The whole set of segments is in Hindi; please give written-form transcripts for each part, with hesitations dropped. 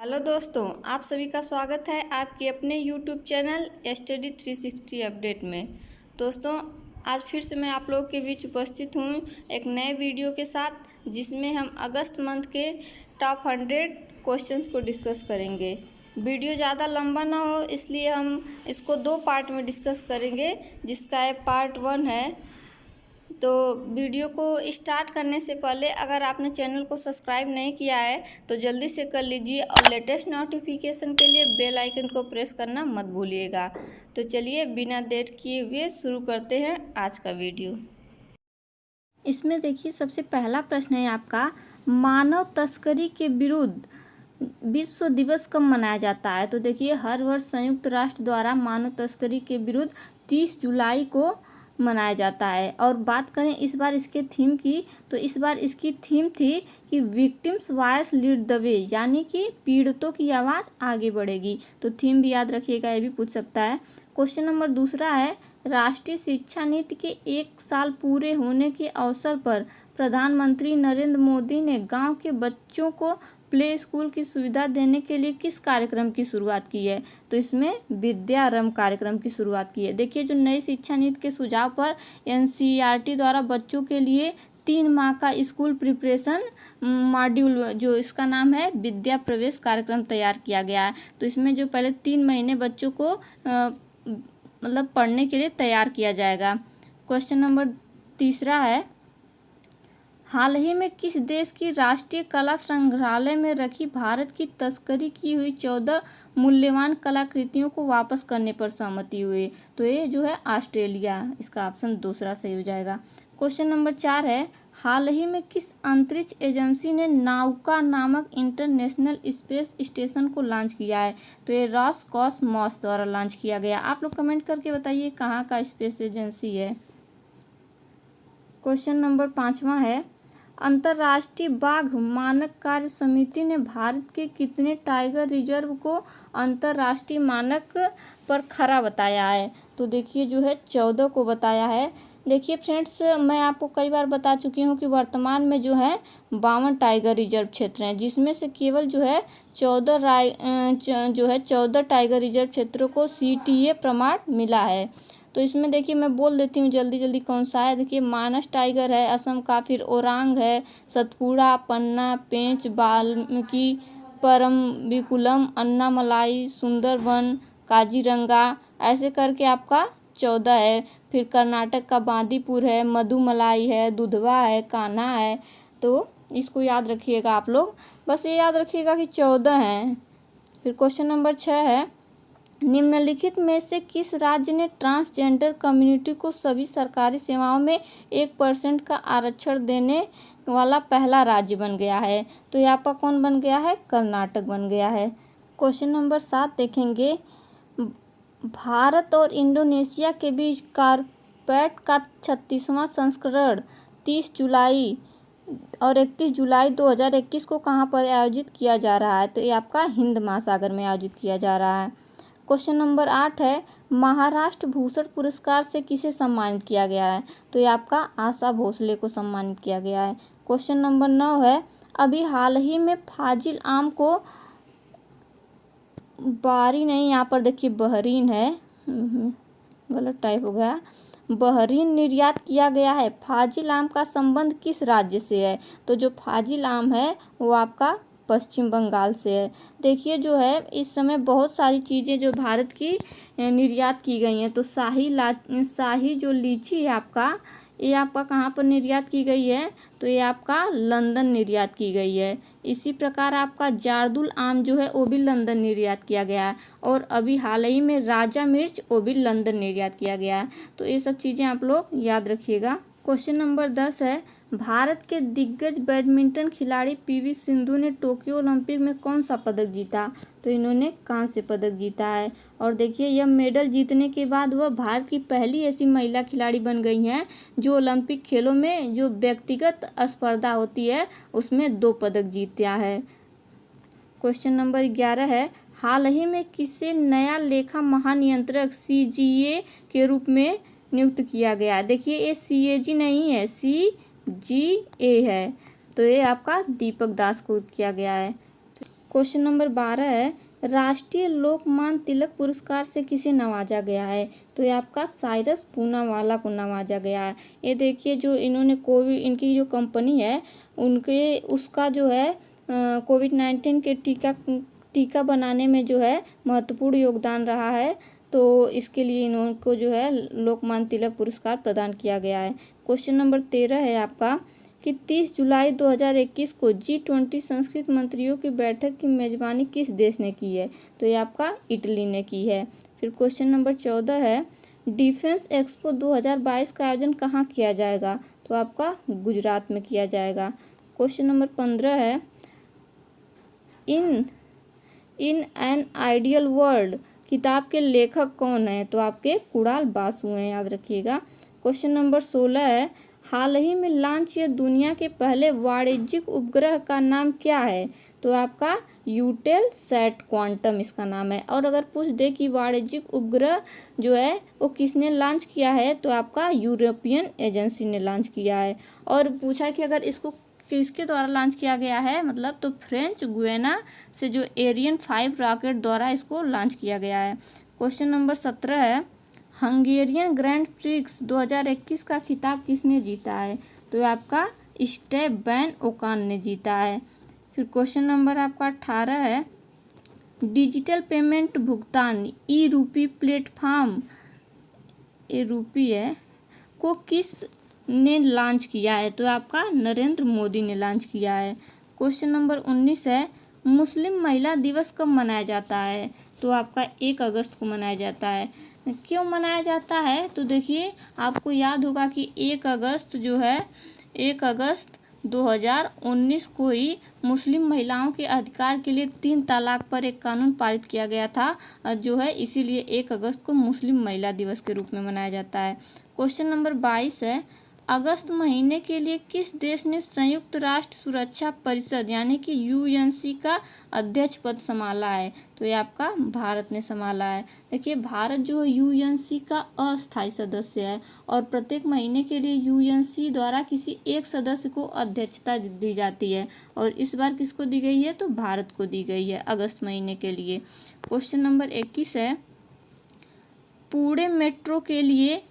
हेलो दोस्तों, आप सभी का स्वागत है आपके अपने यूट्यूब चैनल स्टडी 360 अपडेट में। दोस्तों, आज फिर से मैं आप लोगों के बीच उपस्थित हूँ एक नए वीडियो के साथ, जिसमें हम अगस्त मंथ के टॉप 100 क्वेश्चंस को डिस्कस करेंगे। वीडियो ज़्यादा लंबा ना हो, इसलिए हम इसको 2 पार्ट में डिस्कस करेंगे, जिसका ये पार्ट 1 है। तो वीडियो को स्टार्ट करने से पहले अगर आपने चैनल को सब्सक्राइब नहीं किया है तो जल्दी से कर लीजिए, और लेटेस्ट नोटिफिकेशन के लिए बेल आइकन को प्रेस करना मत भूलिएगा। तो चलिए बिना देर किए हुए शुरू करते हैं आज का वीडियो। इसमें देखिए, सबसे पहला प्रश्न है आपका, मानव तस्करी के विरुद्ध विश्व दिवस कब मनाया जाता है। तो देखिए, हर वर्ष संयुक्त राष्ट्र द्वारा मानव तस्करी के विरुद्ध 30 जुलाई को मनाया जाता है। और बात करें इस बार इसके थीम की, तो इस बार इसकी थीम थी कि victims voice lead the way, यानी कि पीड़ितों की आवाज़ आगे बढ़ेगी। तो थीम भी याद रखिएगा, ये भी पूछ सकता है। क्वेश्चन नंबर दूसरा है, राष्ट्रीय शिक्षा नीति के 1 साल पूरे होने के अवसर पर प्रधानमंत्री नरेंद्र मोदी ने गांव के बच्चों को प्ले स्कूल की सुविधा देने के लिए किस कार्यक्रम की शुरुआत की है। तो इसमें विद्यारंभ कार्यक्रम की शुरुआत की है। देखिए, जो नई शिक्षा नीति के सुझाव पर एनसीईआरटी द्वारा बच्चों के लिए 3 माह का स्कूल प्रिपरेशन मॉड्यूल, जो इसका नाम है विद्या प्रवेश कार्यक्रम, तैयार किया गया है। तो इसमें जो पहले 3 महीने बच्चों को मतलब पढ़ने के लिए तैयार किया जाएगा। क्वेश्चन नंबर तीसरा है, हाल ही में किस देश की राष्ट्रीय कला संग्रहालय में रखी भारत की तस्करी की हुई 14 मूल्यवान कलाकृतियों को वापस करने पर सहमति हुई। तो ये जो है ऑस्ट्रेलिया, इसका ऑप्शन दूसरा सही हो जाएगा। क्वेश्चन नंबर 4 है, हाल ही में किस अंतरिक्ष एजेंसी ने नाउका नामक इंटरनेशनल स्पेस स्टेशन को लॉन्च किया है। तो ये रॉसकॉसमॉस द्वारा लॉन्च किया गया। आप लोग कमेंट करके बताइए कहाँ का स्पेस एजेंसी है। क्वेश्चन नंबर 5वां है, अंतर्राष्ट्रीय बाघ मानक कार्य समिति ने भारत के कितने टाइगर रिजर्व को अंतर्राष्ट्रीय मानक पर खरा बताया है। तो देखिए, जो है 14 को बताया है। देखिए फ्रेंड्स, मैं आपको कई बार बता चुकी हूँ कि वर्तमान में जो है 52 टाइगर रिजर्व क्षेत्र हैं, जिसमें से केवल जो है 14 टाइगर रिजर्व क्षेत्रों को CTA प्रमाण मिला है। तो इसमें देखिए, मैं बोल देती हूँ जल्दी जल्दी कौन सा है। देखिए, मानस टाइगर है असम का, फिर ओरांग है, सतपुड़ा, पन्ना, पेंच, वाल्मीकि, परम्बिकुलम, अन्नामलाई, सुंदरबन, काजीरंगा, ऐसे करके आपका 14 है। फिर कर्नाटक का बांदीपुर है, मधुमलाई है, दुधवा है, कान्हा है। तो इसको याद रखिएगा आप लोग, बस ये याद रखिएगा कि 14 हैं। फिर क्वेश्चन नंबर 6 है, निम्नलिखित में से किस राज्य ने ट्रांसजेंडर कम्युनिटी को सभी सरकारी सेवाओं में 1% का आरक्षण देने वाला पहला राज्य बन गया है। तो यहाँ पर कौन बन गया है, कर्नाटक बन गया है। क्वेश्चन नंबर 7 देखेंगे, भारत और इंडोनेशिया के बीच कारपेट का 36वां संस्करण 30 जुलाई और 31 जुलाई 2021 को कहाँ पर आयोजित किया जा रहा है। तो ये आपका हिंद महासागर में आयोजित किया जा रहा है। क्वेश्चन नंबर 8 है, महाराष्ट्र भूषण पुरस्कार से किसे सम्मानित किया गया है। तो ये आपका आशा भोसले को सम्मानित किया गया है। क्वेश्चन नंबर 9 है, अभी हाल ही में फाजिल आम को बारी नहीं, यहाँ पर देखिए बहरीन है, गलत टाइप हो गया, बहरीन निर्यात किया गया है। फाजिल आम का संबंध किस राज्य से है। तो जो फाजिल आम है वो आपका पश्चिम बंगाल से है। देखिए, जो है इस समय बहुत सारी चीज़ें जो भारत की निर्यात की गई हैं। तो शाही जो लीची है आपका, ये आपका कहाँ पर निर्यात की गई है। तो ये आपका लंदन निर्यात की गई है। इसी प्रकार आपका जारदुल आम जो है वो भी लंदन निर्यात किया गया है। और अभी हाल ही में राजा मिर्च, वो भी लंदन निर्यात किया गया है। तो ये सब चीज़ें आप लोग याद रखिएगा। क्वेश्चन नंबर 10 है, भारत के दिग्गज बैडमिंटन खिलाड़ी PV सिंधु ने टोक्यो ओलंपिक में कौन सा पदक जीता। तो इन्होंने कांस्य पदक जीता है। और देखिए, यह मेडल जीतने के बाद वह भारत की पहली ऐसी महिला खिलाड़ी बन गई हैं जो ओलंपिक खेलों में जो व्यक्तिगत स्पर्धा होती है उसमें 2 पदक जीता है। क्वेश्चन नंबर 11 है, हाल ही में किसे नया लेखा महानियंत्रक CGA के रूप में नियुक्त किया गया। देखिए, ये CAG नहीं है, CGA है। तो ये आपका दीपक दास को किया गया है। क्वेश्चन नंबर 12 है, राष्ट्रीय लोकमान्य तिलक पुरस्कार से किसे नवाजा गया है? तो ये आपका साइरस पूनावाला को नवाजा गया है। ये देखिए जो इन्होंने कोविड, इनकी जो कंपनी है उनके उसका जो है कोविड-19 के टीका बनाने में जो है महत्वपूर्ण योगदान रहा है, तो इसके लिए इनको जो है लोकमान्य तिलक पुरस्कार प्रदान किया गया है। क्वेश्चन नंबर 13 है आपका कि 30 जुलाई 2021 को G20 संस्कृत मंत्रियों की बैठक की मेजबानी किस देश ने की है? तो ये आपका इटली ने की है। फिर क्वेश्चन नंबर 14 है, डिफेंस एक्सपो 2022 का आयोजन कहाँ किया जाएगा? तो आपका गुजरात में किया जाएगा। क्वेश्चन नंबर 15 है, इन एन आइडियल वर्ल्ड किताब के लेखक कौन है? तो आपके कुणाल बासु हैं, याद रखिएगा। क्वेश्चन नंबर 16 है, हाल ही में लॉन्च हुए दुनिया के पहले वाणिज्यिक उपग्रह का नाम क्या है? तो आपका यूटेलसैट क्वांटम इसका नाम है। और अगर पूछ दे कि वाणिज्यिक उपग्रह जो है वो किसने लॉन्च किया है, तो आपका यूरोपियन एजेंसी ने लॉन्च किया है। और पूछा कि अगर इसको किसके द्वारा लॉन्च किया गया है, मतलब तो फ्रेंच गुयाना से जो एरियन 5 रॉकेट द्वारा इसको लॉन्च किया गया है। क्वेश्चन नंबर 17 है, हंगेरियन ग्रैंड प्रिक्स 2021 का खिताब किसने जीता है? तो आपका स्टेफन ओकान ने जीता है। फिर क्वेश्चन नंबर आपका 18 है, डिजिटल पेमेंट भुगतान ई रूपी प्लेटफॉर्म रूपी है को किस ने लॉन्च किया है? तो आपका नरेंद्र मोदी ने लॉन्च किया है। क्वेश्चन नंबर 19 है, मुस्लिम महिला दिवस कब मनाया जाता है? तो आपका 1 अगस्त को मनाया जाता है। क्यों मनाया जाता है? तो देखिए आपको याद होगा कि 1 अगस्त जो है 1 अगस्त 2019 को ही मुस्लिम महिलाओं के अधिकार के लिए 3 तलाक पर एक कानून पारित किया गया था, जो है इसीलिए 1 अगस्त को मुस्लिम महिला दिवस के रूप में मनाया जाता है। क्वेश्चन नंबर 22 है, अगस्त महीने के लिए किस देश ने संयुक्त राष्ट्र सुरक्षा परिषद यानी कि यूएनसी का अध्यक्ष पद संभाला है? तो ये आपका भारत ने संभाला है। देखिए भारत जो है यूएनसी का अस्थायी सदस्य है और प्रत्येक महीने के लिए यूएनसी द्वारा किसी एक सदस्य को अध्यक्षता दी जाती है, और इस बार किसको दी गई है? तो भारत को दी गई है अगस्त महीने के लिए। क्वेश्चन नंबर 21 है, पुणे मेट्रो के लिए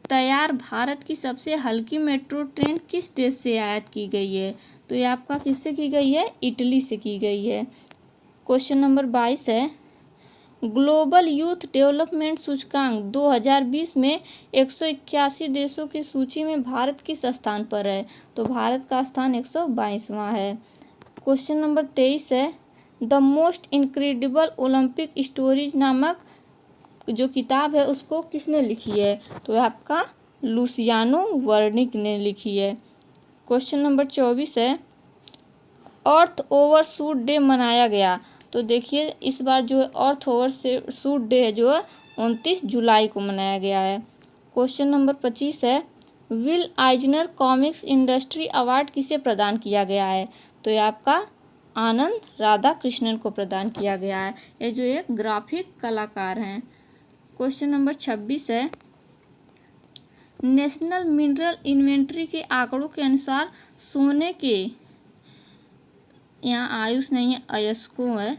तैयार भारत की सबसे हल्की मेट्रो ट्रेन किस देश से आयात की गई है? तो ये आपका किससे की गई है? इटली से की गई है। क्वेश्चन नंबर 22 है, ग्लोबल यूथ डेवलपमेंट सूचकांक 2020 में 181 देशों की सूची में भारत किस स्थान पर है? तो भारत का स्थान 122वां है। क्वेश्चन नंबर 23 है, the most incredible Olympic stories नामक जो किताब है उसको किसने लिखी है? तो आपका लुसियानो वर्निक ने लिखी है। क्वेश्चन नंबर 24 है, अर्थ ओवरशूट डे मनाया गया। तो देखिए इस बार जो है अर्थ ओवरशूट डे है जो है 29 जुलाई को मनाया गया है। क्वेश्चन नंबर 25 है, विल आइजनर कॉमिक्स इंडस्ट्री अवार्ड किसे प्रदान किया गया है? तो ये आपका आनंद राधाकृष्णन को प्रदान किया गया है। ये जो एक ग्राफिक कलाकार हैं। क्वेश्चन नंबर 26 है, नेशनल मिनरल इन्वेंटरी के आंकड़ों के अनुसार सोने के, यहाँ आयुष नहीं है अयस्कों है,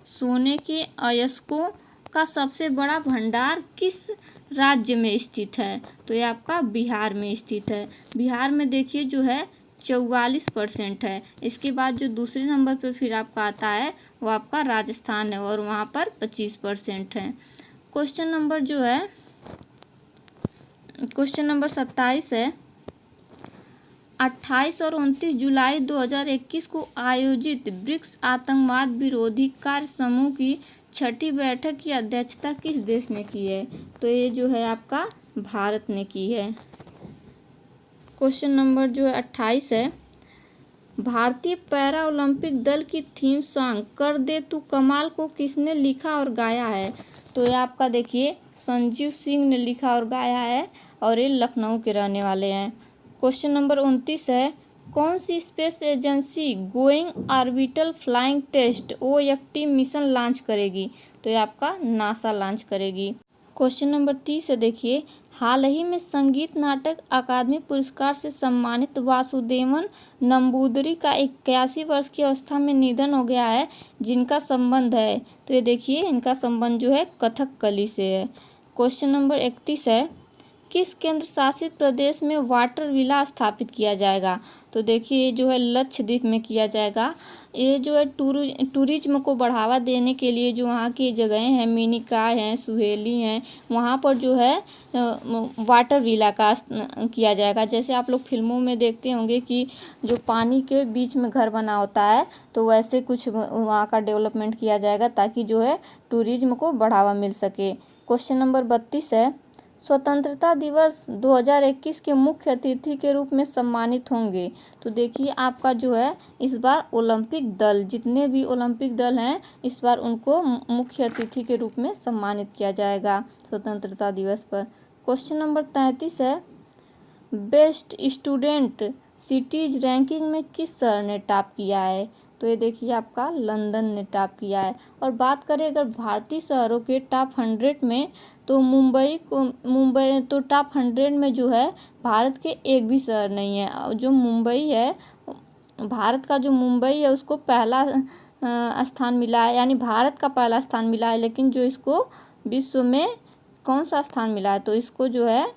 सोने के अयस्कों का सबसे बड़ा भंडार किस राज्य में स्थित है? तो ये आपका बिहार में स्थित है। बिहार में देखिए जो है 44% है। इसके बाद जो दूसरे नंबर पर फिर आपका आता है वो आपका राजस्थान है और वहाँ पर 25% है। क्वेश्चन नंबर जो है क्वेश्चन नंबर 27 है, 28 और 29 जुलाई 2021 को आयोजित ब्रिक्स आतंकवाद विरोधी कार्य समूह की 6ठी बैठक की अध्यक्षता किस देश ने की है? तो ये जो है आपका भारत ने की है। क्वेश्चन नंबर जो है 28 है, भारतीय पैरा ओलंपिक दल की थीम सॉन्ग कर दे तू कमाल को किसने लिखा और गाया है? तो ये आपका देखिए संजीव सिंह ने लिखा और गाया है और ये लखनऊ के रहने वाले हैं। क्वेश्चन नंबर 29 है, कौन सी space agency going orbital flying test OFT mission launch करेगी? तो ये आपका नासा लॉन्च करेगी। क्वेश्चन नंबर 30 है, देखिए हाल ही में संगीत नाटक अकादमी पुरस्कार से सम्मानित वासुदेवन नंबूदरी का 81 वर्ष की अवस्था में निधन हो गया है, जिनका संबंध है। तो ये देखिए इनका संबंध जो है कथकली से है। क्वेश्चन नंबर 31 है, किस केंद्र शासित प्रदेश में वाटर विला स्थापित किया जाएगा? तो देखिए ये जो है लक्षद्वीप में किया जाएगा। ये जो है टूरिज्म को बढ़ावा देने के लिए जो वहाँ की जगहें हैं, मिनिकॉय हैं, सुहेली हैं, वहाँ पर जो है वाटर विला का किया जाएगा। जैसे आप लोग फिल्मों में देखते होंगे कि जो पानी के बीच में घर बना होता है, तो वैसे कुछ वहाँ का डेवलपमेंट किया जाएगा ताकि जो है टूरिज्म को बढ़ावा मिल सके। क्वेश्चन नंबर 32 है, स्वतंत्रता दिवस 2021 के मुख्य अतिथि के रूप में सम्मानित होंगे। तो देखिए आपका जो है इस बार ओलंपिक दल, जितने भी ओलंपिक दल हैं इस बार उनको मुख्य अतिथि के रूप में सम्मानित किया जाएगा स्वतंत्रता दिवस पर। क्वेश्चन नंबर 33 है, बेस्ट स्टूडेंट सिटीज रैंकिंग में किस शहर ने टॉप किया है? तो ये देखिए आपका लंदन ने टॉप किया है। और बात करें अगर भारतीय शहरों के टॉप 100 में, तो मुंबई तो टॉप 100 में जो है भारत के एक भी शहर नहीं है। जो मुंबई है, भारत का जो मुंबई है उसको पहला स्थान मिला है, यानी भारत का पहला स्थान मिला है, लेकिन जो इसको विश्व में कौन सा स्थान मिला है? तो इसको जो है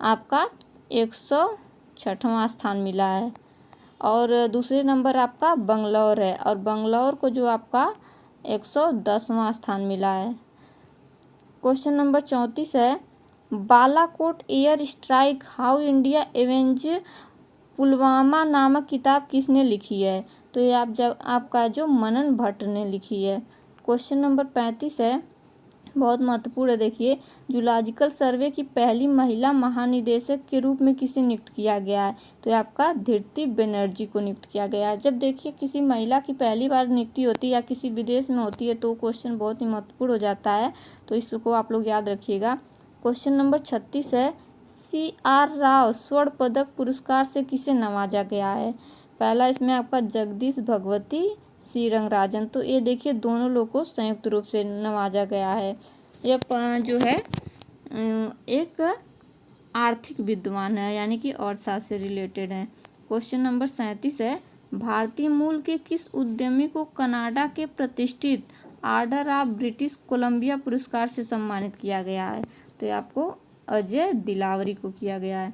आपका 106वां स्थान मिला है। और दूसरे नंबर आपका बंगलौर है, और बंगलौर को जो आपका 110वां स्थान मिला है। क्वेश्चन नंबर 34 है, Balakot air strike how India avenge Pulwama नामक किताब किसने लिखी है? तो ये आपका जो मनन भट्ट ने लिखी है। क्वेश्चन नंबर 35 है, बहुत महत्वपूर्ण है, देखिए जूलॉजिकल सर्वे की पहली महिला महानिदेशक के रूप में किसे नियुक्त किया गया है? तो ये आपका धृति बनर्जी को नियुक्त किया गया है। जब देखिए किसी महिला की पहली बार नियुक्ति होती है या किसी विदेश में होती है तो क्वेश्चन बहुत ही महत्वपूर्ण हो जाता है, तो इसको आप लोग याद रखिएगा। क्वेश्चन नंबर 36 है, CR राव स्वर्ण पदक पुरस्कार से किसे नवाजा गया है? पहला इसमें आपका जगदीश भगवती, सी रंगराजन। तो ये देखिए दोनों लोग को संयुक्त रूप से नवाजा गया है। यह जो है एक आर्थिक विद्वान है, यानी कि अर्थशास्त्र से रिलेटेड है। क्वेश्चन नंबर 37 है, भारतीय मूल के किस उद्यमी को कनाडा के प्रतिष्ठित ऑर्डर ऑफ ब्रिटिश कोलंबिया पुरस्कार से सम्मानित किया गया है? तो ये आपको अजय दिलावरी को किया गया है।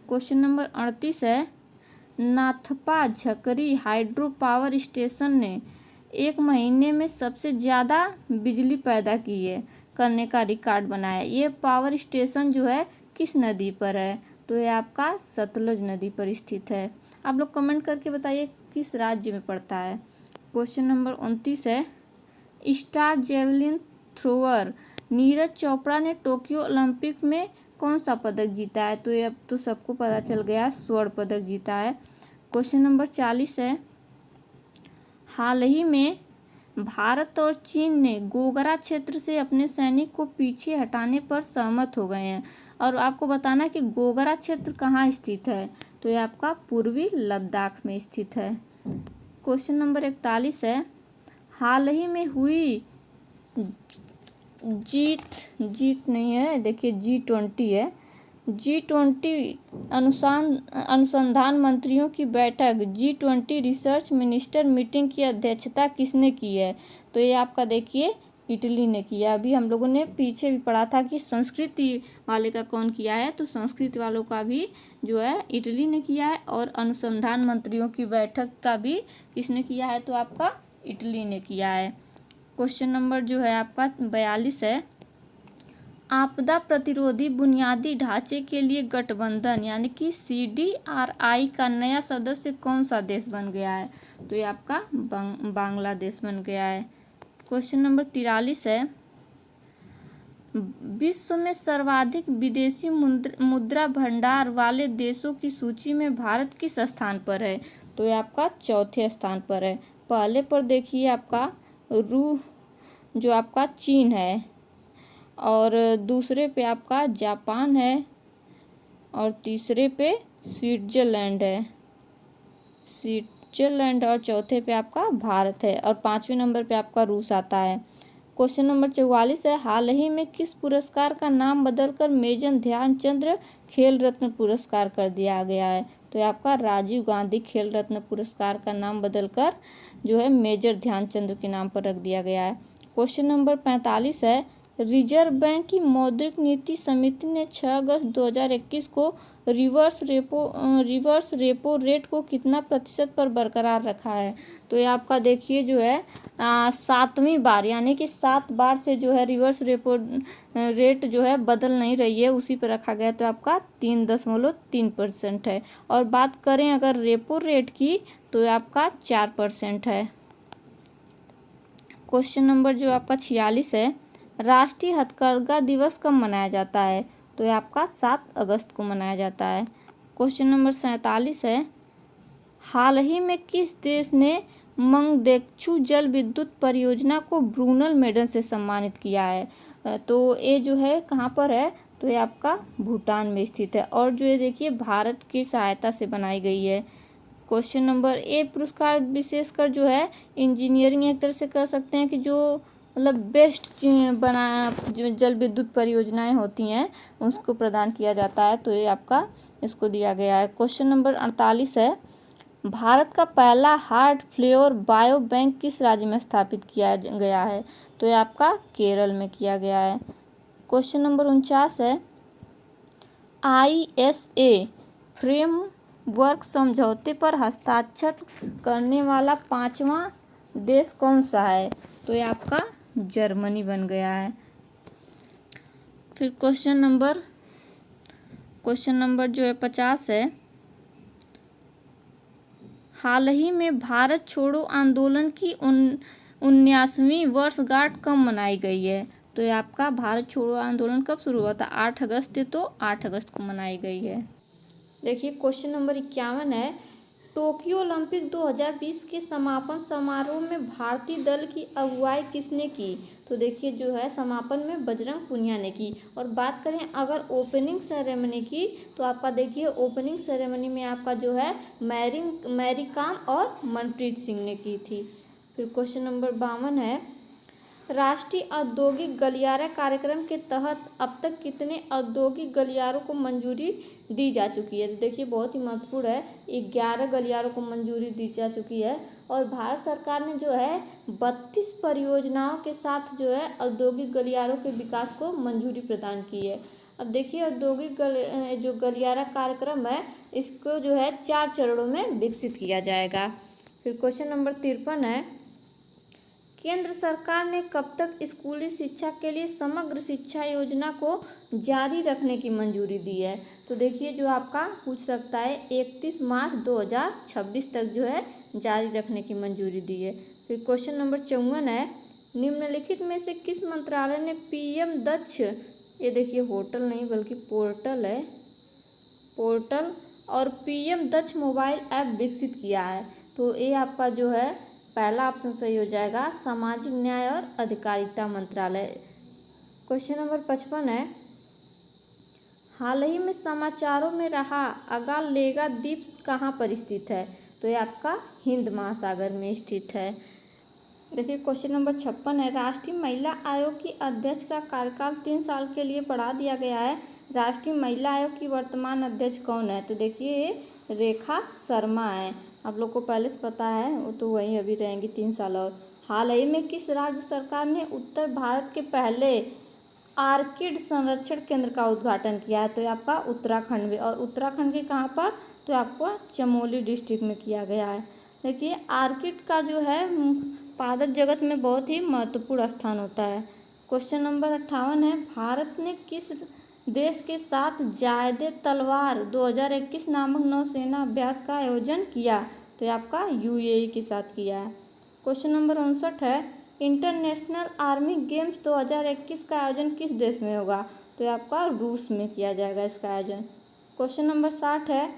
क्वेश्चन नंबर 38 है, नाथपा झकरी हाइड्रो पावर स्टेशन ने एक महीने में सबसे ज़्यादा बिजली पैदा करने का रिकॉर्ड बनाया। ये पावर स्टेशन जो है किस नदी पर है? तो ये आपका सतलुज नदी पर स्थित है। आप लोग कमेंट करके बताइए किस राज्य में पड़ता है। क्वेश्चन नंबर 29 है, star javelin thrower Neeraj Chopra ने टोक्यो ओलंपिक में कौन सा पदक जीता है? तो ये अब तो सबको पता चल गया, स्वर्ण पदक जीता है। क्वेश्चन नंबर 40 है, हाल ही में भारत और चीन ने गोगरा क्षेत्र से अपने सैनिक को पीछे हटाने पर सहमत हो गए हैं। और आपको बताना कि गोगरा क्षेत्र कहाँ स्थित है? तो ये आपका पूर्वी लद्दाख में स्थित है। क्वेश्चन नंबर 41 है, हाल ही में हुई जीत नहीं है, देखिए G20 है, G20 अनुसंधान मंत्रियों की बैठक G20 रिसर्च मिनिस्टर मीटिंग की अध्यक्षता किसने की है? तो ये आपका देखिए इटली ने किया। अभी हम लोगों ने पीछे भी पढ़ा था कि संस्कृति वाले का कौन किया है, तो संस्कृत वालों का भी जो है इटली ने किया है, और अनुसंधान मंत्रियों की बैठक का भी किसने किया है? तो आपका इटली ने किया है। क्वेश्चन नंबर जो है आपका 42 है, आपदा प्रतिरोधी बुनियादी ढांचे के लिए गठबंधन यानी कि CDRI का नया सदस्य कौन सा देश बन गया है? तो ये आपका बांग्लादेश बन गया है। क्वेश्चन नंबर 43 है, विश्व में सर्वाधिक विदेशी मुद्रा भंडार वाले देशों की सूची में भारत किस स्थान पर है? तो ये आपका चौथे स्थान पर है। पहले पर देखिए आपका जो आपका चीन है, और दूसरे पे आपका जापान है, और तीसरे पे स्विट्जरलैंड है, और चौथे पे आपका भारत है, और 5वें नंबर पे आपका रूस आता है। क्वेश्चन नंबर 44 है, हाल ही में किस पुरस्कार का नाम बदलकर मेजर ध्यानचंद खेल रत्न पुरस्कार कर दिया गया है? तो ये आपका राजीव गांधी खेल रत्न पुरस्कार का नाम बदलकर जो है मेजर ध्यानचंद के नाम पर रख दिया गया है। क्वेश्चन नंबर 45 है, रिजर्व बैंक की मौद्रिक नीति समिति ने 6 अगस्त 2021 को रिवर्स रेपो रेट को कितना प्रतिशत पर बरकरार रखा है? तो ये आपका देखिए जो है 7वीं बार, यानी कि 7 बार से जो है रिवर्स रेपो रेट जो है बदल नहीं रही है, उसी पर रखा गया। तो आपका 3.3% है। और बात करें अगर रेपो रेट की तो ये आपका 4% है। क्वेश्चन नंबर जो आपका 46 है, राष्ट्रीय हथकरघा दिवस कब मनाया जाता है? तो ये आपका 7 अगस्त को मनाया जाता है। क्वेश्चन नंबर 47 है, हाल ही में किस देश ने मंगदेचु जल विद्युत परियोजना को ब्रूनल मेडल से सम्मानित किया है? तो ये जो है कहाँ पर है? तो ये आपका भूटान में स्थित है। और जो ये देखिए भारत की सहायता से बनाई गई है। क्वेश्चन नंबर ए पुरस्कार विशेषकर जो है इंजीनियरिंग एक तरह से कह सकते हैं कि जो मतलब बेस्ट जो जल विद्युत परियोजनाएं होती हैं उसको प्रदान किया जाता है। तो ये आपका इसको दिया गया है। क्वेश्चन नंबर 48 है, भारत का पहला हार्ट फ्लोर बायो बैंक किस राज्य में स्थापित किया गया है? तो ये आपका केरल में किया गया है। क्वेश्चन नंबर 49 है, ISA फ्रेमवर्क समझौते पर हस्ताक्षर करने वाला 5वां देश कौन सा है? तो ये आपका जर्मनी बन गया है। फिर क्वेश्चन नंबर जो है 50 है, हाल ही में भारत छोड़ो आंदोलन की 19वीं वर्षगांठ कब मनाई गई है? तो ये आपका भारत छोड़ो आंदोलन कब शुरू हुआ था? 8 अगस्त, तो 8 अगस्त को मनाई गई है। देखिए क्वेश्चन नंबर 51 है, टोक्यो ओलंपिक 2020 के समापन समारोह में भारतीय दल की अगुवाई किसने की? तो देखिए जो है समापन में बजरंग पुनिया ने की। और बात करें अगर ओपनिंग सेरेमनी की तो आपका देखिए ओपनिंग सेरेमनी में आपका जो है मैरी कॉम और मनप्रीत सिंह ने की थी। फिर क्वेश्चन नंबर 52 है, राष्ट्रीय औद्योगिक गलियारा कार्यक्रम के तहत अब तक कितने औद्योगिक गलियारों को मंजूरी दी जा चुकी है? तो देखिए बहुत ही महत्वपूर्ण है, 11 गलियारों को मंजूरी दी जा चुकी है। और भारत सरकार ने जो है 32 परियोजनाओं के साथ जो है औद्योगिक गलियारों के विकास को मंजूरी प्रदान की है। अब देखिए औद्योगिक जो गलियारा कार्यक्रम है इसको जो है 4 चरणों में विकसित किया जाएगा। फिर क्वेश्चन नंबर 53 है, केंद्र सरकार ने कब तक स्कूली शिक्षा के लिए समग्र शिक्षा योजना को जारी रखने की मंजूरी दी है? तो देखिए जो आपका पूछ सकता है 31 मार्च 2026 तक जो है जारी रखने की मंजूरी दी है। फिर क्वेश्चन नंबर 54 है, निम्नलिखित में से किस मंत्रालय ने PM दक्ष, ये देखिए होटल नहीं बल्कि पोर्टल है, पोर्टल और PM दक्ष मोबाइल ऐप विकसित किया है? तो ये आपका जो है पहला ऑप्शन सही हो जाएगा, सामाजिक न्याय और अधिकारिता मंत्रालय। क्वेश्चन नंबर 55 है, हाल ही में समाचारों में रहा अगालेगा द्वीप कहाँ पर स्थित है? तो ये आपका हिंद महासागर में स्थित है। देखिए क्वेश्चन नंबर 56 है, राष्ट्रीय महिला आयोग की अध्यक्ष का कार्यकाल 3 साल के लिए बढ़ा दिया गया है। राष्ट्रीय महिला आयोग की वर्तमान अध्यक्ष कौन है? तो देखिए रेखा शर्मा है। आप लोग को पहले से पता है, वो तो वहीं अभी रहेंगी 3 साल और। हाल ही में किस राज्य सरकार ने उत्तर भारत के पहले आर्किड संरक्षण केंद्र का उद्घाटन किया है? तो ये आपका उत्तराखंड में। और उत्तराखंड के कहाँ पर? तो आपको चमोली डिस्ट्रिक्ट में किया गया है। देखिए आर्किड का जो है पादप जगत में बहुत ही महत्वपूर्ण स्थान होता है। क्वेश्चन नंबर 58 है, भारत ने किस देश के साथ जायदे तलवार 2021 नामक नौसेना अभ्यास का आयोजन किया? तो ये आपका UAE के साथ किया है। क्वेश्चन नंबर 59 है, इंटरनेशनल आर्मी गेम्स 2021 का आयोजन किस देश में होगा? तो ये आपका रूस में किया जाएगा इसका आयोजन। क्वेश्चन नंबर 60 है,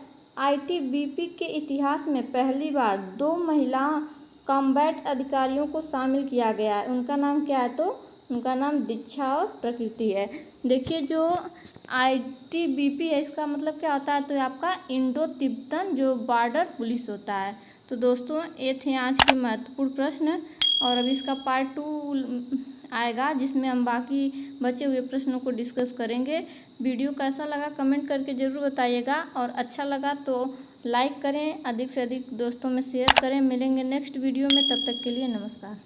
ITBP के इतिहास में पहली बार 2 महिला कॉम्बैट अधिकारियों को शामिल किया गया है, उनका नाम क्या है? तो उनका नाम दीक्षा और प्रकृति है। देखिए जो ITBP है इसका मतलब क्या होता है? तो आपका इंडो तिब्बतन जो बॉर्डर पुलिस होता है। तो दोस्तों ये थे आज के महत्वपूर्ण प्रश्न और अभी इसका पार्ट 2 आएगा जिसमें हम बाकी बचे हुए प्रश्नों को डिस्कस करेंगे। वीडियो कैसा लगा कमेंट करके ज़रूर बताइएगा, और अच्छा लगा तो लाइक करें, अधिक से अधिक दोस्तों में शेयर करें। मिलेंगे नेक्स्ट वीडियो में, तब तक के लिए नमस्कार।